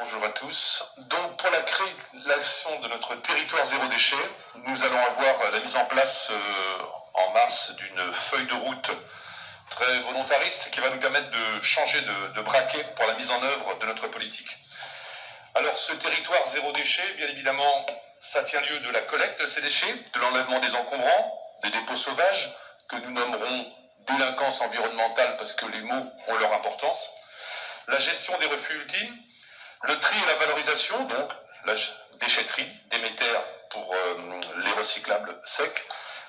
bonjour à tous. Donc pour la création de notre territoire zéro déchet, nous allons avoir la mise en place en mars d'une feuille de route très volontariste qui va nous permettre de changer de braquet pour la mise en œuvre de notre politique. Alors ce territoire zéro déchet, bien évidemment, ça tient lieu de la collecte de ces déchets, de l'enlèvement des encombrants, des dépôts sauvages, que nous nommerons délinquance environnementale parce que les mots ont leur importance, la gestion des refus ultimes, le tri et la valorisation, donc la déchetterie, Déméter pour les recyclables secs,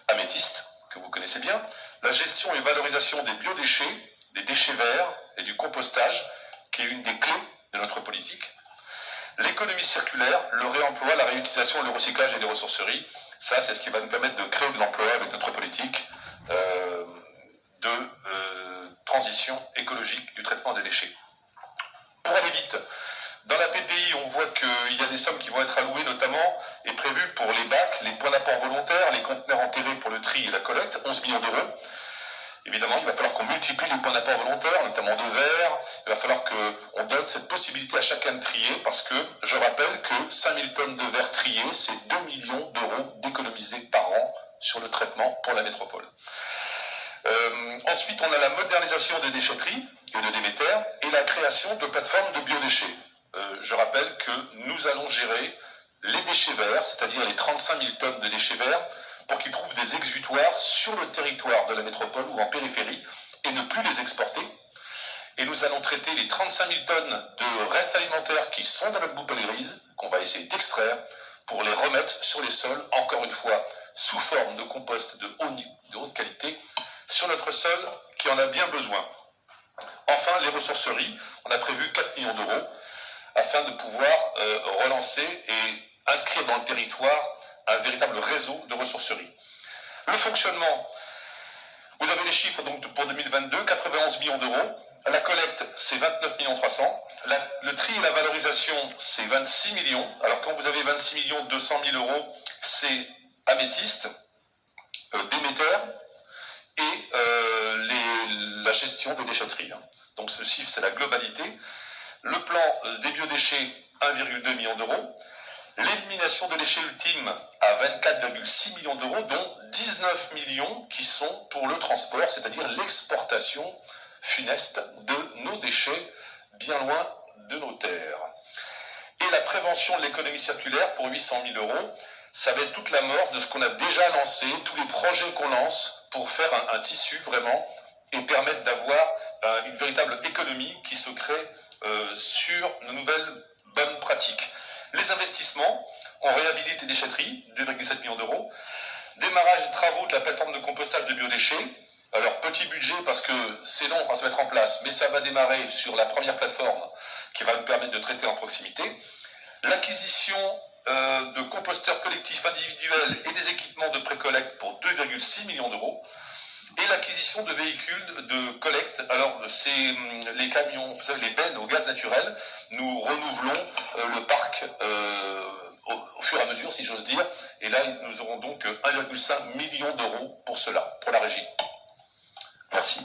améthyste, que vous connaissez bien, la gestion et valorisation des biodéchets, des déchets verts et du compostage, qui est une des clés de notre politique, l'économie circulaire, le réemploi, la réutilisation, le recyclage et les ressourceries, ça c'est ce qui va nous permettre de créer de l'emploi avec notre politique de transition écologique du traitement des déchets. Pour aller vite, dans la PPI, on voit qu'il y a des sommes qui vont être allouées notamment et prévues pour les bacs, les points d'apport volontaires, les conteneurs enterrés pour le tri et la collecte, 11 millions d'euros. Évidemment, il va falloir qu'on multiplie les points d'apport volontaires, notamment de verre. Il va falloir qu'on donne cette possibilité à chacun de trier parce que je rappelle que 5000 tonnes de verre triées, c'est 2 millions d'euros d'économisés par an sur le traitement pour la métropole. Ensuite, on a la modernisation des déchetteries et de Déméter et la création de plateformes de biodéchets. Je rappelle que nous allons gérer les déchets verts, c'est-à-dire les 35 000 tonnes de déchets verts, pour qu'ils trouvent des exutoires sur le territoire de la métropole ou en périphérie et ne plus les exporter. Et nous allons traiter les 35 000 tonnes de restes alimentaires qui sont dans notre poubelle grise, qu'on va essayer d'extraire, pour les remettre sur les sols, encore une fois, sous forme de compost de haute qualité, sur notre sol qui en a bien besoin. Enfin, les ressourceries, on a prévu 4 millions d'euros afin de pouvoir relancer et inscrire dans le territoire un véritable réseau de ressourceries. Le fonctionnement, vous avez les chiffres donc pour 2022, 91 millions d'euros. La collecte, c'est 29 300 000. Le tri et la valorisation, c'est 26 millions. Alors quand vous avez 26 200 000 euros, c'est améthyste, Déméter et la gestion des déchetteries. Donc ce chiffre, c'est la globalité. Le plan des biodéchets, 1,2 million d'euros. L'élimination de déchets ultimes à 24,6 millions d'euros, dont 19 millions qui sont pour le transport, c'est-à-dire l'exportation funeste de nos déchets bien loin de nos terres. Et la prévention de l'économie circulaire pour 800 000 euros, ça va être toute l'amorce de ce qu'on a déjà lancé, tous les projets qu'on lance pour faire un tissu vraiment et permettre d'avoir une véritable économie qui se crée sur nos nouvelles bonnes pratiques. Les investissements, on réhabilite les déchetteries, 2,7 millions d'euros. Démarrage des travaux de la plateforme de compostage de biodéchets. Alors, petit budget parce que c'est long à se mettre en place, mais ça va démarrer sur la première plateforme qui va nous permettre de traiter en proximité. L'acquisition de composteurs collectifs individuels et des équipements de pré-collecte pour 2,6 millions d'euros. Et l'acquisition de véhicules de collecte. Alors, c'est les camions, vous savez, les bennes au gaz naturel. Nous renouvelons le parc au fur et à mesure, si j'ose dire. Et là, nous aurons donc 1,5 million d'euros pour cela, pour la régie. Merci.